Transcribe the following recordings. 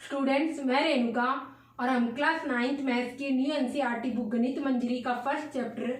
Students, मैं रेणुका और हम क्लास 9th मैथ्स की न्यू एनसीईआरटी बुक गणित मंजरी का first chapter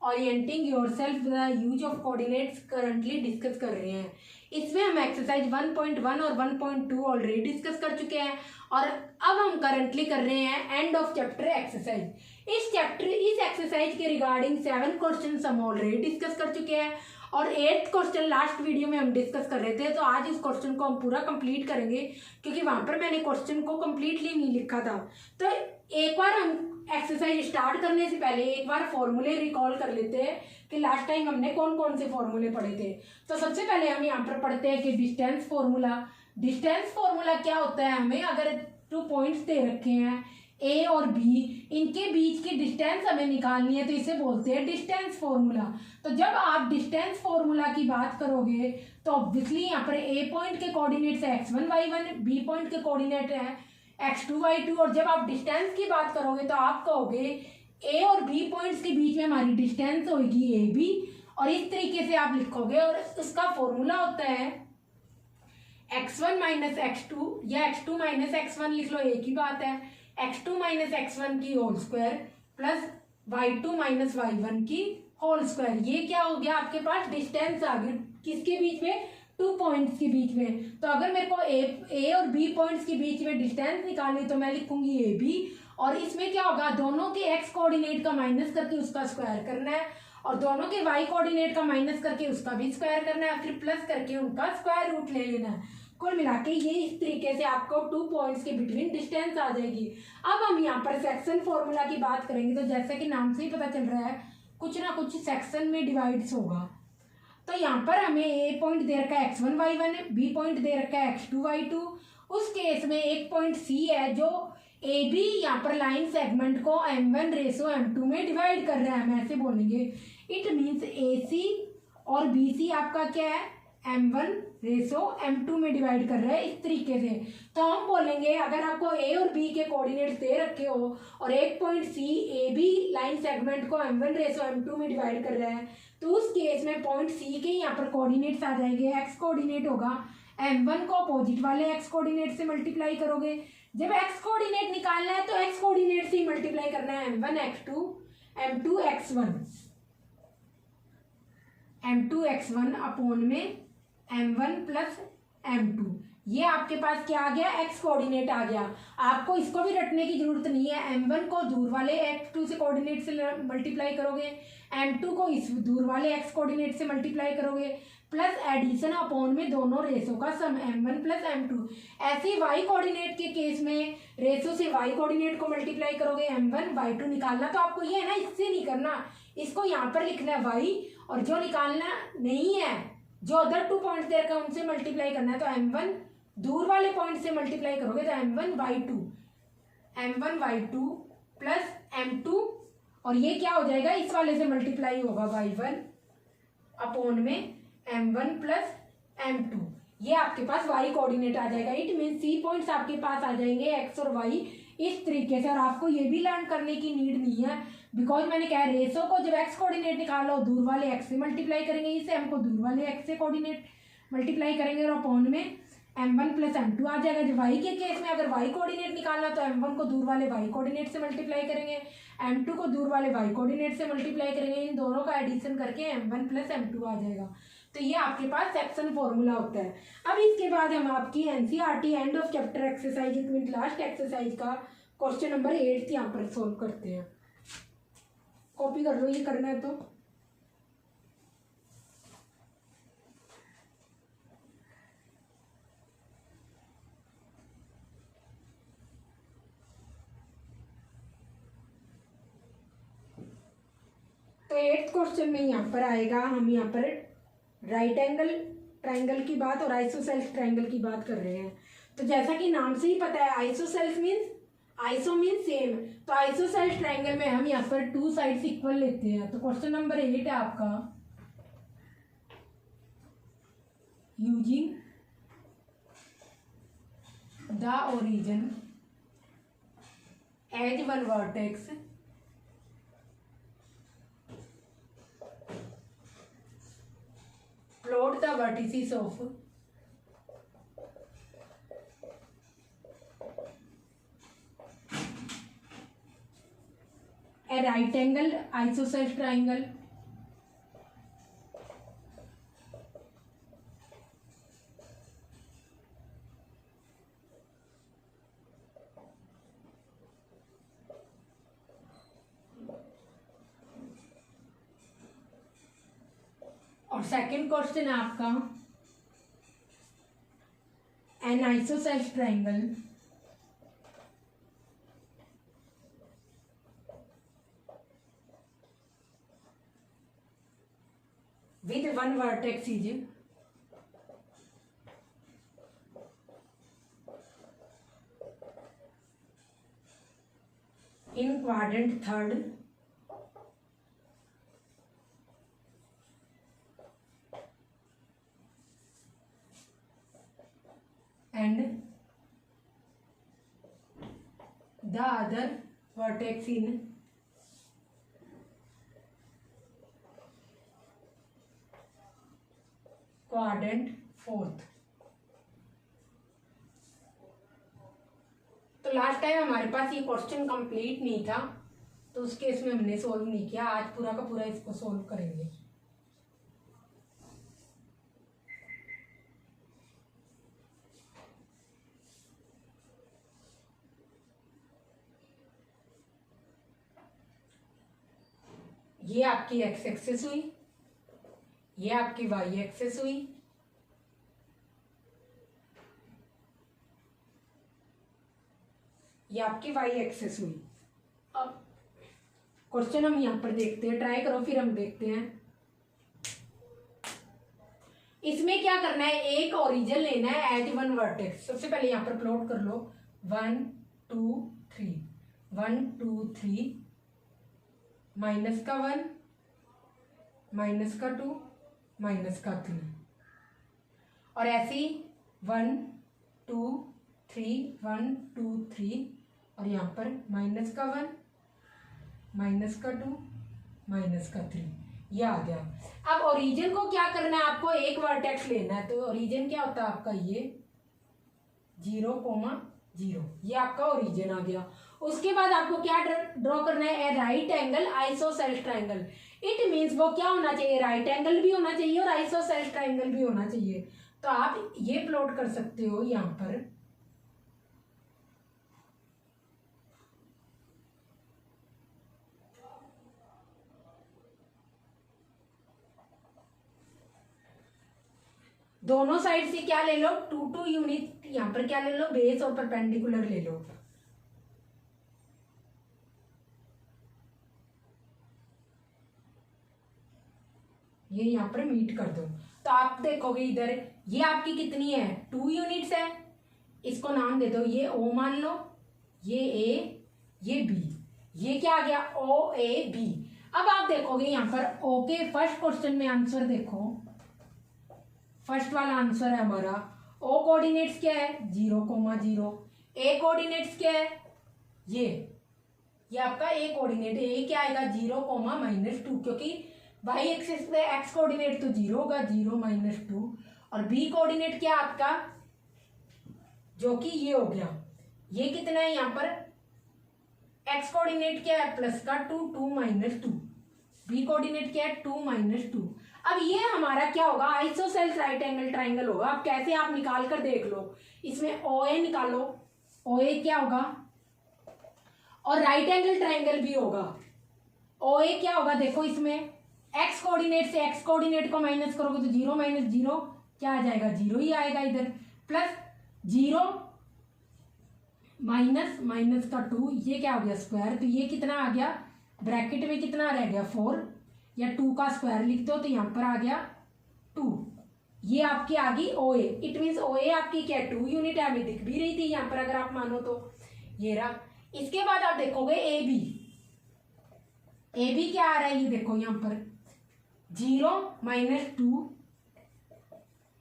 orienting yourself with the use of coordinates currently discuss कर रहे हैं। इसमें हम एक्सरसाइज 1.1 और 1.2 ऑलरेडी डिस्कस कर चुके हैं और अब हम करंटली कर रहे हैं एंड ऑफ चैप्टर एक्सरसाइज। इस एक्सरसाइज के रिगार्डिंग 7 क्वेश्चन हम ऑलरेडी डिस्कस कर चुके हैं और 8th क्वेश्चन लास्ट वीडियो में हम डिस्कस कर रहे थे। तो आज इस क्वेश्चन को हम पूरा कंप्लीट करेंगे क्योंकि वहां पर मैंने क्वेश्चन को कंप्लीटली नहीं लिखा था। तो एक बार हम एक्सरसाइज स्टार्ट करने से पहले एक बार फॉर्मूले रिकॉल कर लेते हैं कि लास्ट टाइम हमने कौन कौन से फॉर्मूले पढ़े थे। तो सबसे पहले हम यहाँ पर पढ़ते हैं कि डिस्टेंस फॉर्मूला क्या होता है। हमें अगर 2 पॉइंट्स दे रखे हैं ए और बी, इनके बीच की डिस्टेंस हमें निकालनी है तो इसे बोलते हैं डिस्टेंस फॉर्मूला। तो जब आप डिस्टेंस फॉर्मूला की बात करोगे तो ऑब्वियसली यहाँ पर ए पॉइंट के कोऑर्डिनेट्स है x1 y1, बी पॉइंट के कोऑर्डिनेट है x2 y2 और जब आप डिस्टेंस की बात करोगे तो आप कहोगे ए और बी पॉइंट्स के बीच में हमारी डिस्टेंस होगी ए बी और इस तरीके से आप लिखोगे और इसका फॉर्मूला होता है x1 माइनस x2 या x2 माइनस x1 लिख लो, एक ही बात है। x2 माइनस x1 की whole square plus y2 minus y1 की होल स्क्वायर। ये क्या हो गया, आपके पास डिस्टेंस आ गई किसके बीच में, 2 पॉइंट्स के बीच में। तो अगर मेरे को ए और बी पॉइंट्स के बीच में डिस्टेंस निकालनी तो मैं लिखूंगी ए बी और इसमें क्या होगा, दोनों के एक्स कोऑर्डिनेट का माइनस करके उसका स्क्वायर करना है और दोनों के वाई कोऑर्डिनेट का माइनस करके उसका भी स्क्वायर करना है, फिर प्लस करके उनका स्क्वायर रूट ले लेना है। कुल मिला के ये इस तरीके से आपको 2 पॉइंट्स के बिटवीन डिस्टेंस आ जाएगी। अब हम यहाँ पर सेक्शन फॉर्मूला की बात करेंगे। तो जैसे कि नाम से ही पता चल रहा है कुछ ना कुछ सेक्शन में डिवाइड्स होगा। तो यहाँ पर हमें ए पॉइंट दे रखा है x1 y1, बी पॉइंट दे रखा है x2 y2। उस केस में एक पॉइंट सी है जो ए बी यहाँ पर लाइन सेगमेंट को m1 रेशो m2 में डिवाइड कर रहा है, हम ऐसे बोलेंगे। इट मीन्स ए सी और बी सी आपका क्या है, m1 रेशो m2 में डिवाइड कर रहा है इस तरीके से। तो हम बोलेंगे अगर आपको ए और बी के कोऑर्डिनेट्स दे रखे हो और एक point C A B line segment को m1 रेशो m2 में डिवाइड कर रहा है तो उस केस में पॉइंट सी के यहाँ पर कोऑर्डिनेट्स आ जाएंगे। एक्स कोऑर्डिनेट होगा m1 को अपोजिट वाले एक्स कोऑर्डिनेट से मल्टीप्लाई करोगे। जब एक्स कोऑर्डिनेट निकालना है तो एक्स कोऑर्डिनेट से ही मल्टीप्लाई करना है, m1 x2 m2 x1 upon में m1 प्लस m2। ये आपके पास क्या आ गया, एक्स कोऑर्डिनेट आ गया। आपको इसको भी रटने की जरूरत नहीं है। m1 को दूर वाले x2 से कोऑर्डिनेट से मल्टीप्लाई करोगे, m2 को इस दूर वाले x कोऑर्डिनेट से मल्टीप्लाई करोगे प्लस एडिशन अपॉन में दोनों रेशो का सम m1 प्लस m2। ऐसे ही y कोऑर्डिनेट के केस में रेशो से y कोऑर्डिनेट को मल्टीप्लाई करोगे, m1 y2 निकालना। तो आपको ये है ना, इससे नहीं करना, इसको यहाँ पर लिखना है y और जो निकालना नहीं है, जो अदर 2 पॉइंट्स दे रखा है उनसे मल्टीप्लाई करना है। तो m1 दूर वाले पॉइंट से मल्टीप्लाई करोगे तो m1 y2 प्लस m2 और ये क्या हो जाएगा, इस वाले से मल्टीप्लाई होगा y1 अपॉन में m1 प्लस m2। ये आपके पास y कोऑर्डिनेट आ जाएगा। इट मीन सी पॉइंट्स आपके पास आ जाएंगे x और y इस तरीके से। और आपको ये भी लर्न करने की नीड नहीं है बिकॉज मैंने कहा रेशो को जब x कोऑर्डिनेट निकालो दूर वाले x से मल्टीप्लाई करेंगे, इसे हमको दूर वाले x से कोऑर्डिनेट मल्टीप्लाई करेंगे और अपॉन में m1 प्लस m2 आ जाएगा। जब y के केस में अगर y कोऑर्डिनेट निकालना तो m1 को दूर वाले y कोऑर्डिनेट से मल्टीप्लाई करेंगे, m2 को दूर वाले y कोऑर्डिनेट से मल्टीप्लाई करेंगे, इन दोनों का एडिशन करके m1 प्लस m2 आ जाएगा। तो ये आपके पास सेक्शन फॉर्मूला होता है। अब इसके बाद हम आपकी NCERT end of chapter exercise mean last exercise का क्वेश्चन नंबर 8 यहाँ पर सोल्व करते हैं। कॉपी कर लो, ये करना है तो। तो 8th क्वेश्चन में यहाँ पर आएगा, हम यहाँ पर राइट एंगल ट्रायंगल की बात और आइसोसेल्स ट्रायंगल की बात कर रहे हैं। तो जैसा कि नाम से ही पता है isosceles means iso means same. तो आइसोसेल्स ट्रायंगल में हम यहाँ पर 2 साइड्स इक्वल लेते हैं। तो क्वेश्चन नंबर 8 है आपका, using the origin as one vertex plot the vertices of a right angle isosceles triangle. और सेकंड क्वेश्चन है आपका an isosceles triangle with one vertex is in quadrant third and the other vertex in quadrant fourth. तो last time हमारे पास ये question complete नहीं था, तो उस केस में हमने सोल्व नहीं किया। आज पूरा का पूरा इसको सोल्व करेंगे। ये आपकी एक्स एक्सेस हुई, ये आपकी वाई एक्सेस हुई, ये आपकी वाई एक्सेस हुई। अब क्वेश्चन हम यहां पर देखते हैं, ट्राई करो फिर हम देखते हैं। इसमें क्या करना है, एक ओरिजिन लेना है एट वन वर्टेक्स। सबसे पहले यहां पर प्लॉट कर लो 1 2 3 1 2 3 माइनस का 1 माइनस का 2 माइनस का 3 और ऐसे ही 1 2 3 1 2 3 और यहाँ पर माइनस का 1 माइनस का 2 माइनस का 3, ये आ गया। अब ओरिजिन को क्या करना है, आपको एक वर्टेक्स लेना है। तो ओरिजिन क्या होता है आपका, ये 0,0, ये आपका ओरिजिन आ गया। उसके बाद आपको क्या ड्रॉ करना है, a right angle isosceles triangle. It means वो क्या होना चाहिए, राइट एंगल भी होना चाहिए और आइसोसेल्स ट्राइंगल भी होना चाहिए। तो आप ये प्लॉट कर सकते हो यहाँ पर। दोनों साइड से क्या ले लो, 2 2 यूनिट यहाँ पर क्या ले लो, बेस और परपेंडिकुलर ले लो। ये यहाँ पर मीट कर दो। तो आप देखोगे इधर ये आपकी कितनी है, 2 यूनिट्स है। इसको नाम दे दो, ये O मान लो, ये A, ये B। ये क्या आ गया, OAB। अब आप देखोगे यहाँ पर O के फर्स्ट क्वेश्चन में आंसर देखो, फर्स्ट वाला आंसर है हमारा। O कोऑर्डिनेट्स क्या है, 0,0। A कोऑर्डिनेट्स क्या है, ये आपका A कोऑर्डिनेट है। ये क्या आएगा, 0,-2, क्योंकि वाई एक्सिस पे एक्स कोऑर्डिनेट तो 0 होगा, 0-2। और बी कोऑर्डिनेट क्या आपका, जो कि ये हो गया, ये कितना है यहाँ पर, एक्स कोऑर्डिनेट क्या है प्लस का 2, 2-2। बी कोऑर्डिनेट क्या है 2-2। अब ये हमारा क्या होगा, आइसोसेल्स राइट एंगल ट्राइंगल होगा। अब कैसे आप निकाल कर देख लो, इसमें OA निकालो, OA क्या होगा, और राइट एंगल ट्राइंगल भी होगा। OA क्या होगा, देखो इसमें एक्स कोऑर्डिनेट से एक्स कोऑर्डिनेट को माइनस करोगे तो 0-0 क्या आ जाएगा, 0 ही आएगा इधर। प्लस 0 माइनस का 2, ये क्या हो गया स्क्वायर। तो ये कितना आ गया, ब्रैकेट में कितना रह गया 4, या 2 का स्क्वायर लिख दो तो यहाँ पर आ गया 2। ये आपकी आ गई OA। इट मीन्स OA आपकी क्या, 2 यूनिट है, हमें दिख भी रही थी यहाँ पर अगर आप मानो तो। ये रहा। इसके बाद आप देखोगे AB क्या आ रहा है, ये देखो यहाँ पर 0-2,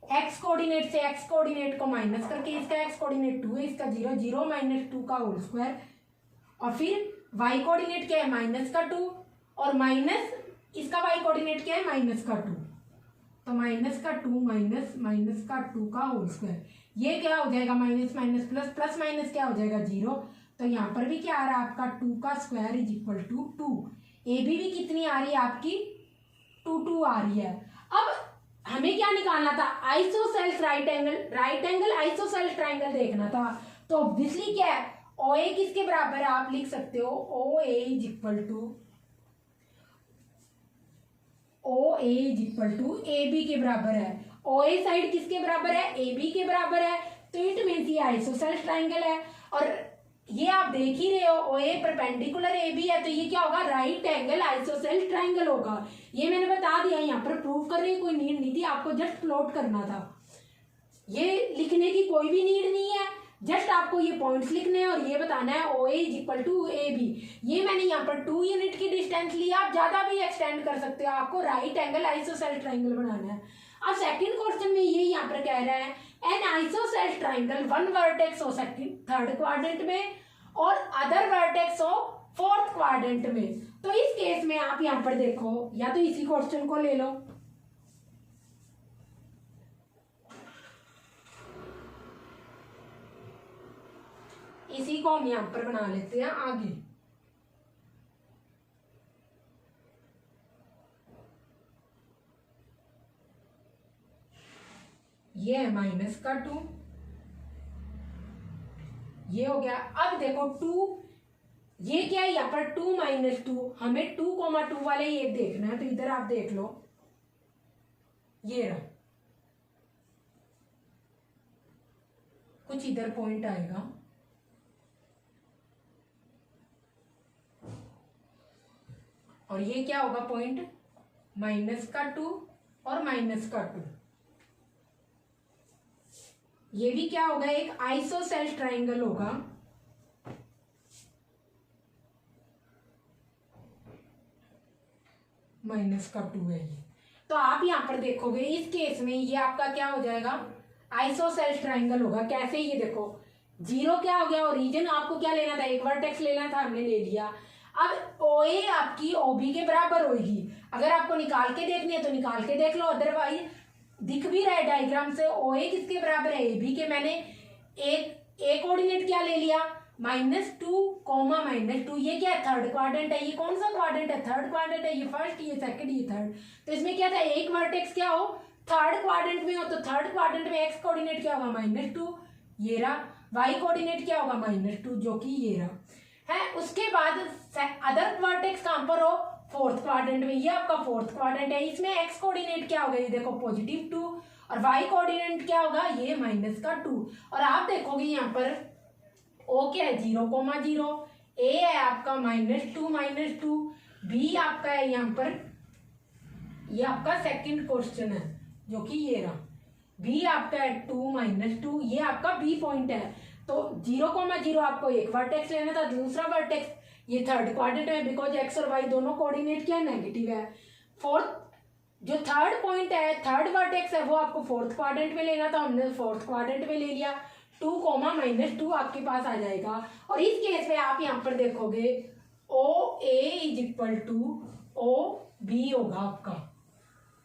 एक्स कोऑर्डिनेट से एक्स कोऑर्डिनेट को माइनस करके, इसका एक्स कोऑर्डिनेट 2 है, इसका 0-2 का होल स्क्वायर। और फिर वाई कोऑर्डिनेट क्या है, माइनस का 2, और माइनस इसका वाई कोऑर्डिनेट क्या है, माइनस का 2। तो माइनस का 2 माइनस का 2 का होल स्क्वायर। ये क्या हो जाएगा, माइनस प्लस माइनस क्या हो जाएगा 0। तो यहाँ पर भी क्या आ रहा है आपका 2 का स्क्वायर इज इक्वल टू 2। ए भी कितनी आ रही है आपकी 2 आ रही है। अब हमें क्या निकालना था, isosceles right angle isosceles triangle देखना था। तो ऑब्वियसली क्या है, ओ ए किसके बराबर है, आप लिख सकते हो O A is equal to A B के बराबर है। ओ ए साइड किसके बराबर है, ए बी के बराबर है, तो इट मीन्स ये आइसोसेल्स ट्राइंगल है। और ये आप देख ही रहे हो O A perpendicular A B है, तो ये क्या होगा, राइट एंगल आइसोसेल्स ट्राइंगल होगा। ये मैंने बता दिया, यहाँ पर प्रूव करने की कोई नीड नहीं थी, आपको जस्ट प्लॉट करना था। ये लिखने की कोई भी नीड नहीं है, जस्ट आपको ये पॉइंट्स लिखने हैं और ये बताना है O A is equal to A B. ये मैंने यहाँ पर 2 यूनिट की डिस्टेंस लिया, आप ज्यादा भी एक्सटेंड कर सकते हो, आपको राइट एंगल आइसोसेल्स ट्राइंगल बनाना है। अब सेकंड क्वेश्चन में ये यहाँ पर कह रहा है N isosceles triangle one vertex हो थर्ड क्वाड्रेंट में और अदर वर्टेक्स हो फोर्थ क्वाड्रेंट में। तो इस केस में आप यहाँ पर देखो, या तो इसी क्वेश्चन को ले लो, इसी को हम यहां पर बना लेते हैं आगे। ये है माइनस का 2, ये हो गया। अब देखो 2, ये क्या है यहाँ पर 2 माइनस 2, हमें 2,2 वाले ये देखना है, तो इधर आप देख लो, ये रहा, कुछ इधर पॉइंट आएगा, और ये क्या होगा पॉइंट, माइनस का 2 और माइनस का 2। ये भी क्या होगा, एक आइसोसेल्स ट्राइंगल होगा। माइनस का 2 है ये। तो आप यहां पर देखोगे इस केस में ये आपका क्या हो जाएगा, आइसोसेल्स ट्राइंगल होगा। कैसे, ये देखो 0 क्या हो गया, ओरिजिन आपको क्या लेना था, एक वर्टेक्स लेना था, हमने ले लिया। अब ओ ए आपकी ओ बी के बराबर होगी। अगर आपको निकाल के देखनी है तो निकाल के देख लो, अदरवाइज दिख भी रहा है डायग्राम से ओ ए किसके बराबर है, ए बी के। मैंने एक कोऑर्डिनेट क्या ले लिया, -2, -2। ये क्या है, थर्ड क्वाड्रेंट है। ये कौन सा क्वाड्रेंट है, थर्ड क्वाड्रेंट है। ये फर्स्ट, ये सेकंड, ये थर्ड। तो इसमें क्या था, एक वर्टेक्स क्या हो, थर्ड क्वाड्रेंट में हो, तो थर्ड क्वाड्रेंट में एक्स कोऑर्डिनेट क्या होगा, -2, ये रहा। वाई कोऑर्डिनेट क्या होगा, -2, जो कि ये रहा है। उसके बाद अदर वर्टेक्स कहां पर हो, फोर्थ क्वाड्रेंट में। ये आपका फोर्थ क्वाड्रेंट है, इसमें एक्स कोऑर्डिनेट क्या होगा, ये देखो +2, और वाई कोऑर्डिनेट क्या होगा, ये -2। और आप देखोगे यहाँ पर ओ क्या है, 0,0, ए है आपका -2, बी आपका है यहाँ पर, ये आपका सेकंड क्वेश्चन है जो कि ये रहा, बी आपका है 2 -2, ये आपका बी पॉइंट है। तो 0,0 आपको एक वर्टेक्स लेना था, दूसरा वर्टेक्स ये थर्ड क्वाड्रेंट है, बिकॉज एक्स और वाई दोनों कोऑर्डिनेट क्या है, नेगेटिव है। फोर्थ जो थर्ड पॉइंट है, थर्ड वर्टेक्स है, वो आपको फोर्थ क्वाड्रेंट में लेना था, हमने फोर्थ क्वाड्रेंट में ले लिया। 2, -2 आपके पास आ जाएगा। और इस केस में आप यहाँ पर देखोगे O A is equal to O B होगा आपका।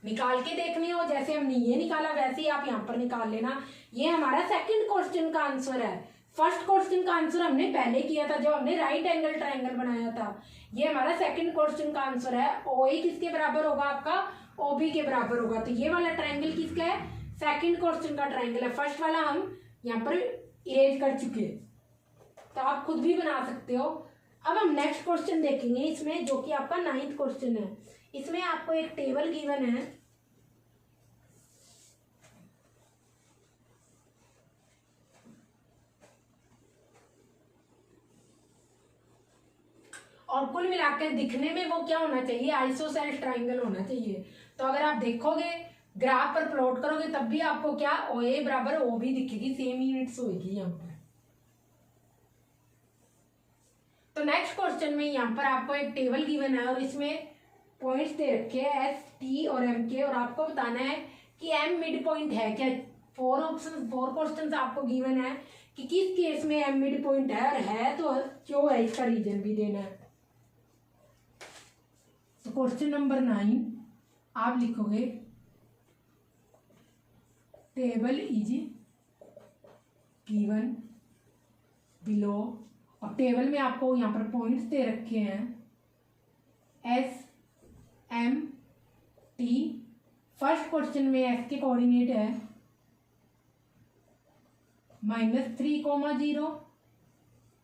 निकाल के देखने हो, जैसे हमने ये निकाला वैसे ही आप यहाँ पर निकाल लेना। ये हमारा सेकंड क्वेश्चन का आंसर है। फर्स्ट क्वेश्चन का आंसर हमने पहले किया था जब हमने राइट एंगल ट्रायंगल बनाया था। ये हमारा सेकंड क्वेश्चन का आंसर है। ओ ए किसके बराबर होगा आपका, ओ बी के बराबर होगा। तो ये वाला ट्रायंगल किसका है, सेकंड क्वेश्चन का ट्रायंगल है। फर्स्ट वाला हम यहाँ पर इरेज कर चुके, तो आप खुद भी बना सकते हो। अब हम नेक्स्ट क्वेश्चन देखेंगे इसमें, जो कि आपका 9th क्वेश्चन है। इसमें आपको एक टेबल गिवन है, और कुल मिलाकर दिखने में वो क्या होना चाहिए, आइसोसेल्स ट्रायंगल होना चाहिए। तो अगर आप देखोगे ग्राफ पर प्लॉट करोगे तब भी आपको क्या ओ ए बराबर ओ बी दिखेगी, सेम यूनिट्स होगी यहाँ पर। तो नेक्स्ट क्वेश्चन में यहाँ पर आपको एक टेबल गिवन है और इसमें पॉइंट्स दे रखे हैं एस, टी और एम के, और आपको बताना है कि एम मिड पॉइंट है क्या। 4 क्वेश्चन आपको गिवन है कि किस केस में एम मिड पॉइंट है, और है तो क्यों है, इसका रीजन भी देना है। तो क्वेश्चन नंबर 9 आप लिखोगे टेबल इज गिवन बिलो और टेबल में आपको यहाँ पर पॉइंट्स दे रखे हैं S M T. First question में एस के कोऑर्डिनेट है -3,0,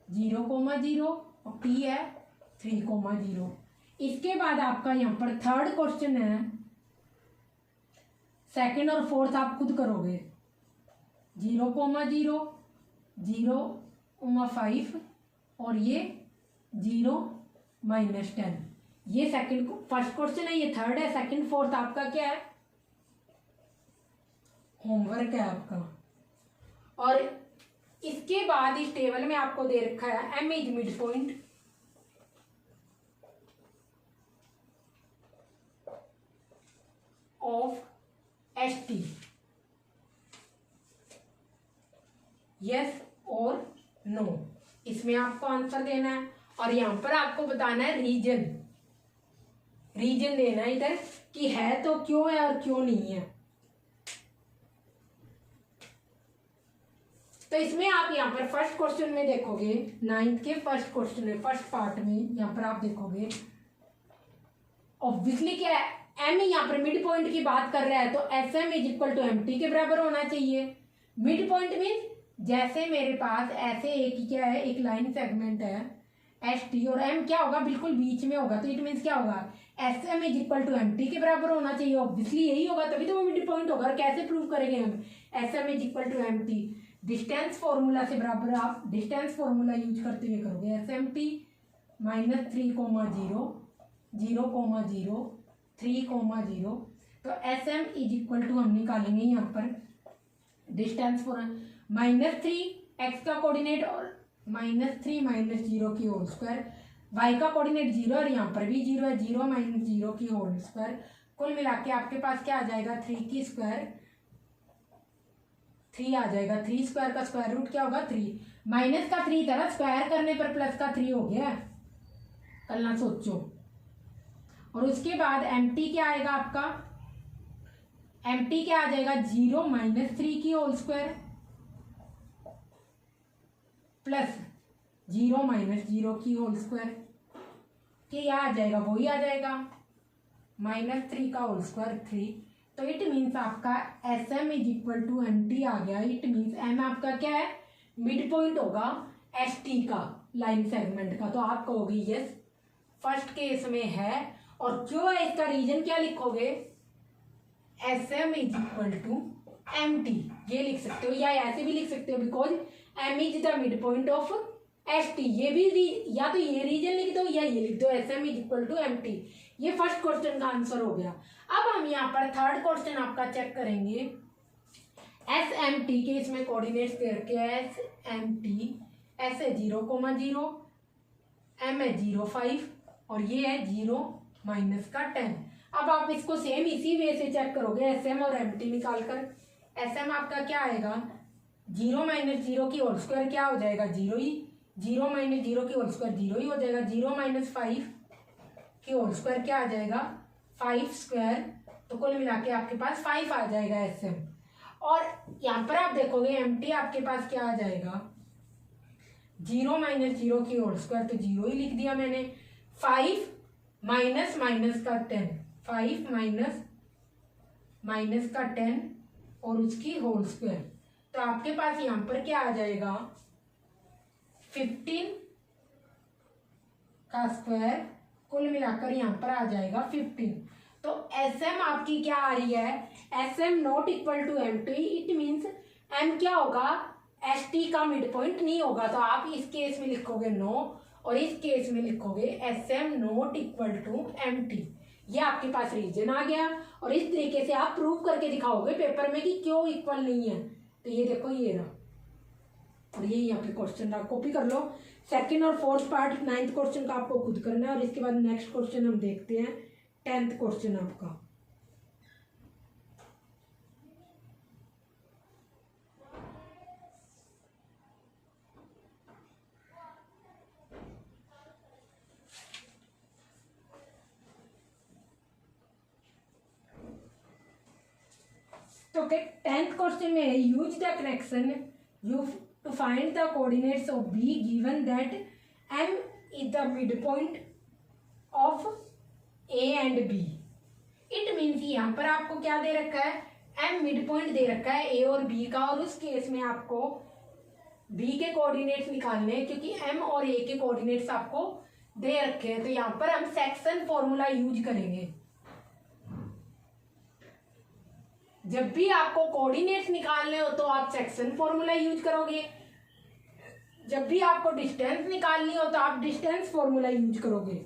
0,0 और टी है 3,0। इसके बाद आपका यहाँ पर थर्ड क्वेश्चन है, सेकंड और फोर्थ आप खुद करोगे 0,0, 0,5 और ये 0 -10। ये सेकंड फर्स्ट क्वेश्चन है, ये थर्ड है, सेकंड फोर्थ आपका क्या है, होमवर्क है आपका। और इसके बाद इस टेबल में आपको दे रखा है M is mid point of S T, yes और नो, इसमें आपको आंसर देना है। और यहां पर आपको बताना है रीजन, रीजन देना है इधर कि है तो क्यों है और क्यों नहीं है। तो इसमें आप यहाँ पर फर्स्ट क्वेश्चन में देखोगे, 9th के फर्स्ट क्वेश्चन में फर्स्ट पार्ट में यहाँ पर आप देखोगे ऑब्वियसली क्या है, एम यहाँ पर मिड पॉइंट की बात कर रहा है तो S M is equal to M T के बराबर होना चाहिए। मिड पॉइंट मीन्स जैसे मेरे पास ऐसे एक क्या है, एक लाइन सेगमेंट है एस टी और एम क्या होगा, बिल्कुल बीच में होगा, तो इट मीन्स क्या होगा, S M is equal to M T के बराबर होना चाहिए। ऑब्वियसली यही होगा, तभी तो वो मिड पॉइंट होगा। और कैसे प्रूव करेंगे हम, S M is equal to M T distance formula से बराबर आप डिस्टेंस फॉर्मूला यूज करते हुए करोगे, एस एम टी -3,0, 0,0, 3,0। तो S M is equal to हम निकालेंगे यहाँ पर डिस्टेंस फॉर -3 एक्स का कोऑर्डिनेट और -3 - 0 की होल स्क्वायर, वाई का कोऑर्डिनेट 0 और यहाँ पर भी 0 है, 0 - 0 की होल स्क्वायर। कुल मिला के आपके पास क्या आ जाएगा, 3 की स्क्वायर 3 आ जाएगा। 3 स्क्वायर का स्क्वायर रूट क्या होगा, 3 माइनस का 3 था, स्क्वायर करने पर प्लस का 3 हो गया, कल ना सोचो। और उसके बाद एम टी क्या आएगा आपका, एम टी क्या आ जाएगा, 0 - 3 की होल स्क्वायर प्लस 0 - 0 की होल स्क्वायर, क्या आ जाएगा, वही आ जाएगा -3 का होल स्क्वायर 3। तो इट मीन्स आपका S M is equal to M T आ गया। इट मीन्स एम आपका क्या है, मिड पॉइंट होगा एस टी का, लाइन सेगमेंट का। तो आप कहोगे यस, फर्स्ट केस में है। और क्यों है इसका रीजन क्या लिखोगे, S M is equal to M T, ये लिख सकते हो या ऐसे भी लिख सकते हो, because M is the mid point of S T. ये भी या तो ये रीजन लिख दो या ये लिख दो, S M is equal to M T. ये फर्स्ट क्वेश्चन का आंसर हो गया। अब हम यहाँ पर थर्ड क्वेश्चन आपका चेक करेंगे। एस एम टी के इसमें कोऑर्डिनेट्स दे रखे हैं, एस एम टी, एस है 0,0, एम है 0,5 और ये है 0 -10। अब आप इसको सेम इसी वे से चेक करोगे, एस एम और एम टी निकाल कर। एस एम आपका क्या आएगा, 0 - 0 की होल स्क्वायर क्या हो जाएगा, 0 ही, 0 - 0 की होल स्क्वायर 0 ही हो जाएगा। 0 - 5 की होल स्क्वायर क्या आ जाएगा, 5 स्क्वायर। तो कुल मिला के आपके पास 5 आ जाएगा एस एम। और यहाँ पर आप देखोगे एम टी आपके पास क्या आ जाएगा, 0 - 0 की होल स्क्वायर, तो 0 ही लिख दिया मैंने। 5 माइनस का 10, 5 माइनस का 10 और उसकी होल स्क्वायर, तो आपके पास यहाँ पर क्या आ जाएगा, 15 का स्क्वायर, कुल मिलाकर यहाँ पर आ जाएगा 15। तो एस एम आपकी क्या आ रही है, S M not equal to M T. It means M क्या होगा, एस टी का मिड पॉइंट नहीं होगा। तो आप इस केस में लिखोगे नो और इस केस में लिखोगे S M not equal to M T. ये आपके पास रीजन आ गया और इस तरीके से आप प्रूव करके दिखाओगे पेपर में कि क्यों इक्वल नहीं है। तो ये देखो ये रहा, और ये यहाँ पे क्वेश्चन रहा, कॉपी कर लो। सेकंड और फोर्थ पार्ट 9th क्वेश्चन का आपको खुद करना है और इसके बाद नेक्स्ट क्वेश्चन हम देखते हैं 10th क्वेश्चन आपका। तो 10th क्वेश्चन में है use the connection, to find the coordinates of B given that M is the midpoint of A and B. It means यहाँ पर आपको क्या दे रखा है, M मिड पॉइंट दे रखा है A और B का, और उस केस में आपको B के कोऑर्डिनेट्स निकालने हैं क्योंकि M और A के कोऑर्डिनेट्स आपको दे रखे हैं। तो यहाँ पर हम सेक्शन फॉर्मूला यूज करेंगे। जब भी आपको कोऑर्डिनेट्स निकालने हो तो आप सेक्शन फॉर्मूला यूज करोगे, जब भी आपको डिस्टेंस निकालनी हो तो आप डिस्टेंस फॉर्मूला यूज करोगे।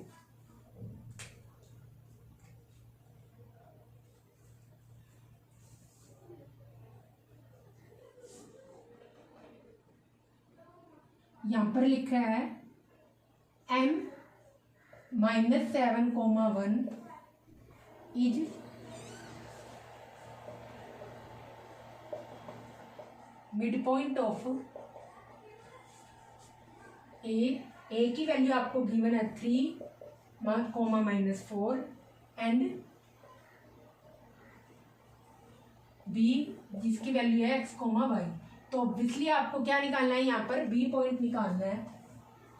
यहां पर लिखा है M-7,1 is mid point of A की वैल्यू आपको गिवन है 3,-4 एंड बी जिसकी वैल्यू है x,y। तो ऑब्वियसली आपको क्या निकालना है, यहाँ पर बी पॉइंट निकालना है।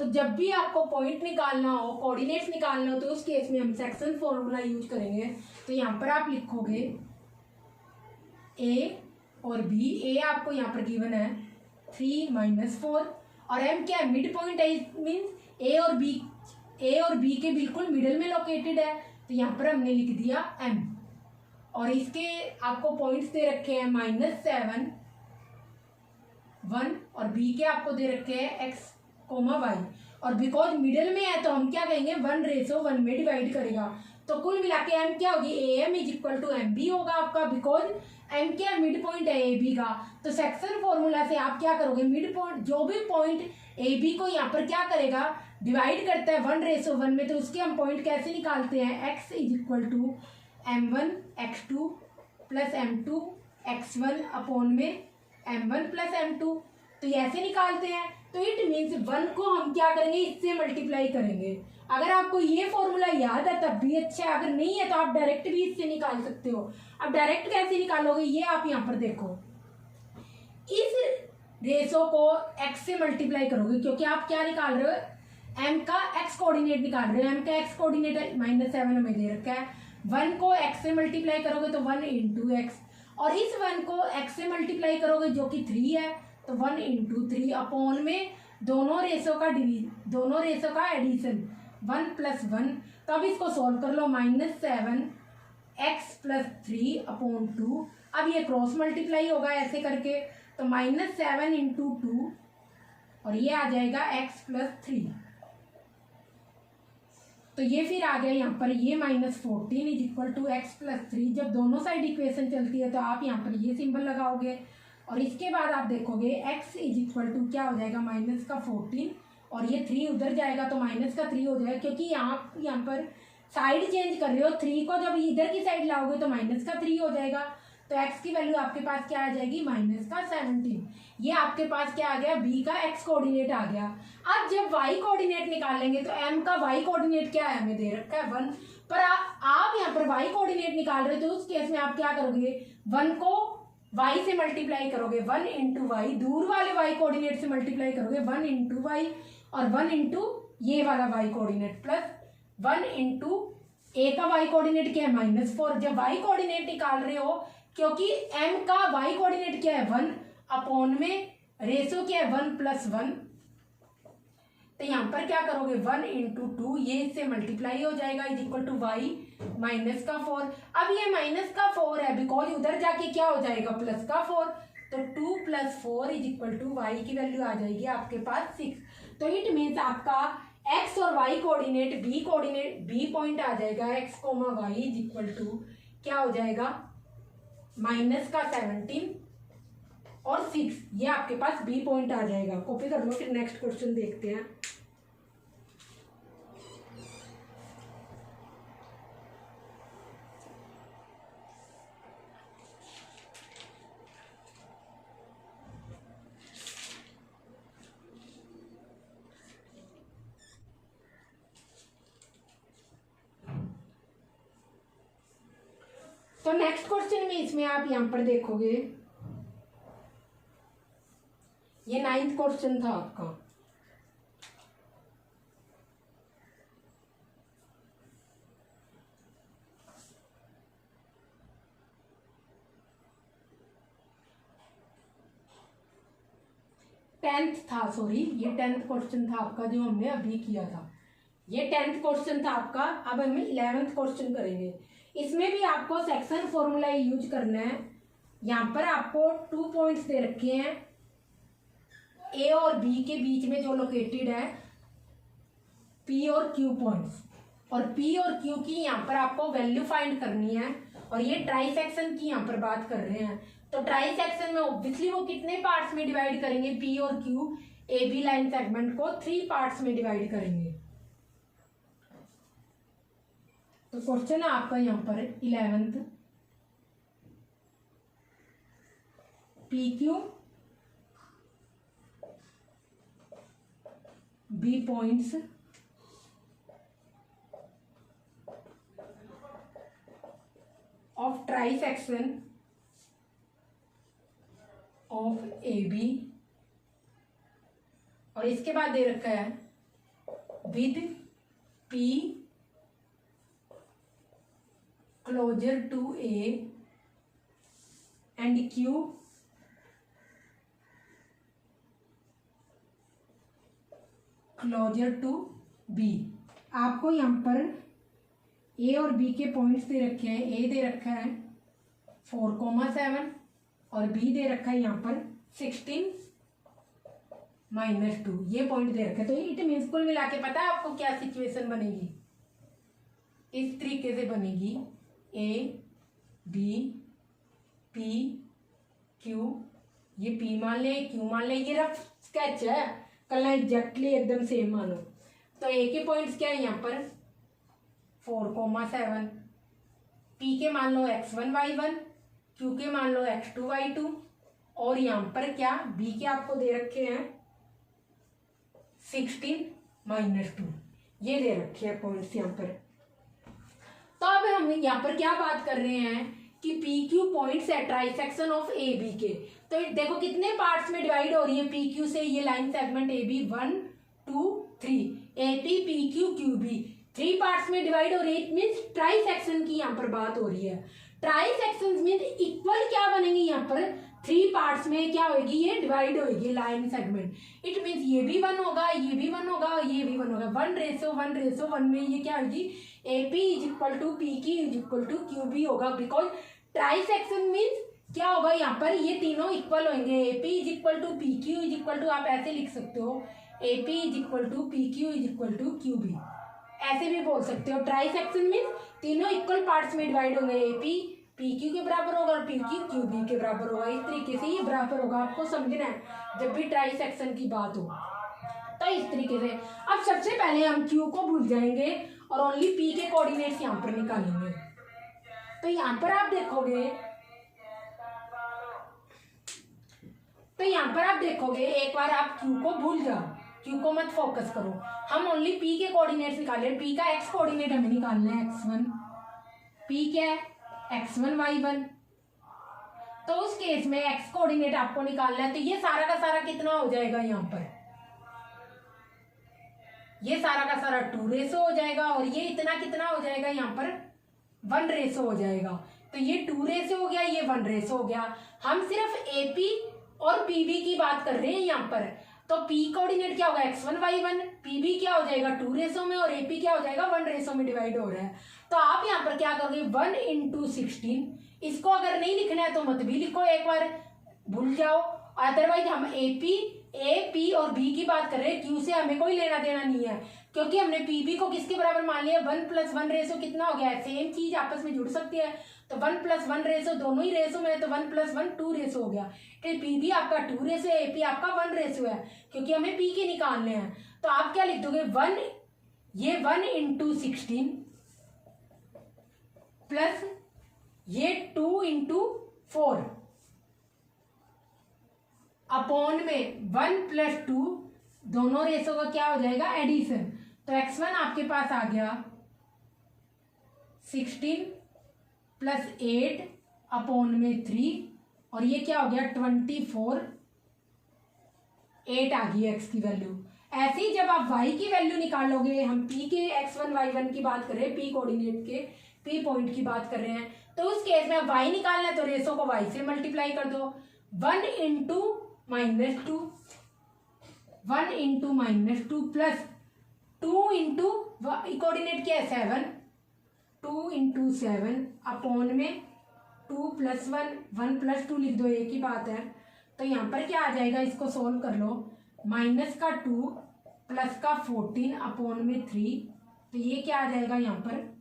तो जब भी आपको पॉइंट निकालना हो, कोऑर्डिनेट्स निकालना हो, तो उस केस में हम सेक्शन फॉर्मूला यूज करेंगे। तो यहाँ पर आप लिखोगे ए और बी। ए आपको यहाँ पर गिवन है 3-4 और एम क्या है, मिड पॉइंट है, मीन्स ए और बी के बिल्कुल मिडल में लोकेटेड है। तो यहाँ पर हमने लिख दिया एम, और इसके आपको पॉइंट्स दे रखे हैं -7, 1 और बी के आपको दे रखे हैं x, y। और बिकॉज मिडल में है तो हम क्या कहेंगे, 1:1 में डिवाइड करेगा। तो कुल मिला के एम क्या होगी, A M is equal to M B होगा आपका, बिकॉज एम क्या मिड पॉइंट है ए बी का। तो सेक्शन फॉर्मूला से आप क्या करोगे, मिड पॉइंट जो भी पॉइंट ए बी को यहाँ पर क्या करेगा, डिवाइड करता है 1:1 में, तो उसके हम पॉइंट कैसे निकालते हैं, x is equal to m1 x2 plus m2 x1 upon में m1 प्लस m2। तो ये ऐसे निकालते हैं। तो इट मीन्स 1 को हम क्या करेंगे, इससे मल्टीप्लाई करेंगे। अगर आपको ये फॉर्मूला याद है तब भी अच्छा है, अगर नहीं है तो आप डायरेक्ट भी इससे निकाल सकते हो। अब डायरेक्ट कैसे निकालोगे, ये आप यहाँ पर देखो, इस रेशो को x से मल्टीप्लाई करोगे, क्योंकि आप क्या निकाल रहे हो, m का x कोऑर्डिनेट निकाल रहे हो। m का x कोऑर्डिनेट -7 हमें दे रखा है। 1 को x से मल्टीप्लाई करोगे तो 1 × x, और इस 1 को x से मल्टीप्लाई करोगे जो कि 3 है, तो 1 × 3 अपॉन में दोनों रेशो का एडिशन 1 + 1। तो अब इसको सॉल्व कर लो, -7x + 3 अपॉन 2। अब ये क्रॉस मल्टीप्लाई होगा ऐसे करके, तो -7 × 2 और ये आ जाएगा x + 3। तो ये फिर आ गया यहाँ पर ये -14 इज इक्वल टू x + 3। जब दोनों साइड इक्वेशन चलती है तो आप यहाँ पर ये सिंबल लगाओगे, और इसके बाद आप देखोगे x इज इक्वल टू क्या हो जाएगा, -14 और ये 3 उधर जाएगा तो -3 हो जाएगा, क्योंकि यहाँ पर साइड चेंज कर रहे हो। 3 को जब इधर की साइड लाओगे तो -3 हो जाएगा। तो x की वैल्यू आपके पास क्या आ जाएगी, -17। ये आपके पास क्या आ गया, b का x कोऑर्डिनेट आ गया। अब जब y कोऑर्डिनेट निकालेंगे तो m का y कोऑर्डिनेट क्या है, हमें दे रखा है 1, पर आप यहाँ पर y कोऑर्डिनेट निकाल रहे हो, तो उस केस में आप क्या करोगे, 1 को y से मल्टीप्लाई करोगे, 1 × y, दूर वाले y कोऑर्डिनेट से मल्टीप्लाई करोगे 1 × y, और 1 × ये वाला y कोऑर्डिनेट प्लस 1 × a का y कोऑर्डिनेट क्या है, -4। जब y कोऑर्डिनेट निकाल रहे हो, क्योंकि m का y कोऑर्डिनेट क्या है 1 अपॉन में रेशो क्या है 1 + 1, तो यहाँ पर क्या करोगे 1 × 2, ये इससे मल्टीप्लाई हो जाएगा, इज इक्वल टू y -4। अब ये -4 है, बिकॉज उधर जाके क्या हो जाएगा, +4। तो 2 + 4 इज इक्वल टू y की वैल्यू आ जाएगी आपके पास 6। तो इट मीन्स आपका x और y कोऑर्डिनेट b पॉइंट आ जाएगा, x, y is equal to क्या हो जाएगा, -17 और 6, ये आपके पास b पॉइंट आ जाएगा। कॉपी कर लो, फिर नेक्स्ट क्वेश्चन देखते हैं। तो नेक्स्ट क्वेश्चन में इसमें आप यहाँ पर देखोगे, ये 9th क्वेश्चन था आपका। टेंथ था, सॉरी, ये 10th क्वेश्चन था आपका जो हमने अभी किया था। ये 10th क्वेश्चन था आपका। अब हम 11th क्वेश्चन करेंगे। इसमें भी आपको सेक्शन फॉर्मूला यूज करना है। यहाँ पर आपको 2 पॉइंट्स दे रखे हैं, ए और बी के बीच में जो लोकेटेड है पी और क्यू पॉइंट्स, और पी और क्यू की यहाँ पर आपको वैल्यू फाइंड करनी है। और ये ट्राई सेक्शन की यहाँ पर बात कर रहे हैं, तो ट्राई सेक्शन में ऑब्वियसली वो कितने पार्ट्स में डिवाइड करेंगे, पी और Q A B line segment को 3 पार्ट्स में डिवाइड करेंगे। तो क्वेश्चन है आपका यहाँ पर 11th, P Q B points of trisection of A B, और इसके बाद दे रखा है with P closer to A and Q closer to B. आपको यहाँ पर ए और बी के पॉइंट्स दे रखे हैं। ए दे रखा है 4,7 और बी दे रखा है यहाँ पर 16 - 2, ये पॉइंट दे रखा है। तो इट मीन्स कुल मिला के पता है आपको क्या सिचुएशन बनेगी, इस तरीके से बनेगी, ए बी पी क्यू, ये पी मान ले क्यू मान ले, ये रफ स्केच है, कल एग्जैक्टली एकदम सेम मानो। तो ए के पॉइंट्स क्या है यहाँ पर 4,7, पी के मान लो x1 y1, क्यू के मान लो x2 y2, और यहाँ पर क्या बी के आपको दे रखे हैं 16 - 2, ये दे रखे हैं पॉइंट्स यहाँ पर। तो अब हम यहाँ पर क्या बात कर रहे हैं कि पी क्यू पॉइंट्स है ट्राइसेक्शन ऑफ ए बी के। तो देखो कितने पार्ट्स में डिवाइड हो रही है पी क्यू से ये line segment A B, 1 2 3, A P P Q Q B 3 parts में डिवाइड हो रही है। इट मीन्स ट्राई सेक्शन की यहाँ पर बात हो रही है। ट्राई सेक्शन मीन्स इक्वल क्या बनेंगे यहाँ पर 3 पार्ट्स में क्या होगी, ये डिवाइड होगी लाइन सेगमेंट। इट मीन्स ये भी 1 होगा, ये भी 1 होगा, ये भी 1 होगा, 1:1:1 में ये क्या होगी, A P is equal to P Q is equal to Q B होगा। बिकॉज ट्राई सेक्शन मीन्स क्या होगा यहाँ पर ये तीनों इक्वल होंगे। A P is equal to P Q is equal to, आप ऐसे लिख सकते हो, A P is equal to P Q is equal to Q B, ऐसे भी बोल सकते हो। ट्राई सेक्शन मीन्स तीनों इक्वल पार्ट्स में डिवाइड होंगे, ए पी पी क्यू के बराबर होगा और पी क्यू क्यू बी के बराबर होगा। इस तरीके से ये बराबर होगा, आपको समझना है जब भी ट्राई सेक्शन की बात हो। तो इस तरीके से अब सबसे पहले हम क्यू को भूल जाएंगे और ओनली पी के कोऑर्डिनेट्स यहाँ पर निकालेंगे। तो यहाँ पर आप देखोगे, तो यहाँ पर आप देखोगे एक बार आप क्यू को भूल जाओ, क्यू को मत फोकस करो, हम ओनली पी के कोऑर्डिनेट्स निकाल रहे हैं। पी का एक्स कोऑर्डिनेट हमें निकालना है x1, पी क्या है x1 y1। तो उस केस में एक्स कोऑर्डिनेट आपको निकालना है। तो ये सारा का सारा कितना हो जाएगा यहाँ पर, ये सारा का सारा 2 रेशो हो जाएगा और ये इतना कितना हो जाएगा यहाँ पर 1 रेशो हो जाएगा। तो ये 2 रेशो हो गया, ये 1 रेशो हो गया। हम सिर्फ एपी और पीबी की बात कर रहे हैं यहाँ पर। तो पी कोऑर्डिनेट क्या होगा x1 y1, पीबी क्या हो जाएगा 2 रेशो में और एपी क्या हो जाएगा 1 रेशो में डिवाइड हो रहा है। तो आप यहाँ पर क्या करोगे 1 × 16, इसको अगर नहीं लिखना है तो मत भी लिखो, एक बार भूल जाओ। अदरवाइज हम एपी ए पी और बी की बात कर रहे हैं, क्यू से हमें कोई लेना देना नहीं है क्योंकि हमने पीबी को किसके बराबर मान लिया 1 + 1 रेशो कितना हो गया है, सेम चीज आपस में जुड़ सकती है। तो 1 + 1 रेशो दोनों ही रेशो में है, तो 1 + 1 2 रेशो हो गया। तो पीबी आपका 2 रेशो है, एपी आपका 1 रेशो है क्योंकि हमें पी के निकालने हैं। तो आप क्या लिख दोगे 1, ये 1 × 16 प्लस ये 2 × 4 अपॉन में 1 + 2, दोनों रेशो का क्या हो जाएगा एडिशन। तो x1 आपके पास आ गया 16 + 8 अपॉन में 3 और ये क्या हो गया 24 8 आ गई एक्स की वैल्यू। ऐसे ही जब आप y की वैल्यू निकालोगे, हम p के x1 y1 की बात कर रहे हैं, p कोऑर्डिनेट के p पॉइंट की बात कर रहे हैं, तो उस केस में y निकालना है तो रेशो को y से मल्टीप्लाई कर दो। 1 into -2, 1 into -2 plus 2 into coordinate क्या है 7, 2 इंटू 7 अपॉन में 2 प्लस 1, 1 प्लस 2 लिख दो, एक ही बात है। तो यहाँ पर क्या आ जाएगा, इसको सोल्व कर लो, -2 प्लस का 14 अपॉन में 3, तो ये क्या आ जाएगा यहाँ पर,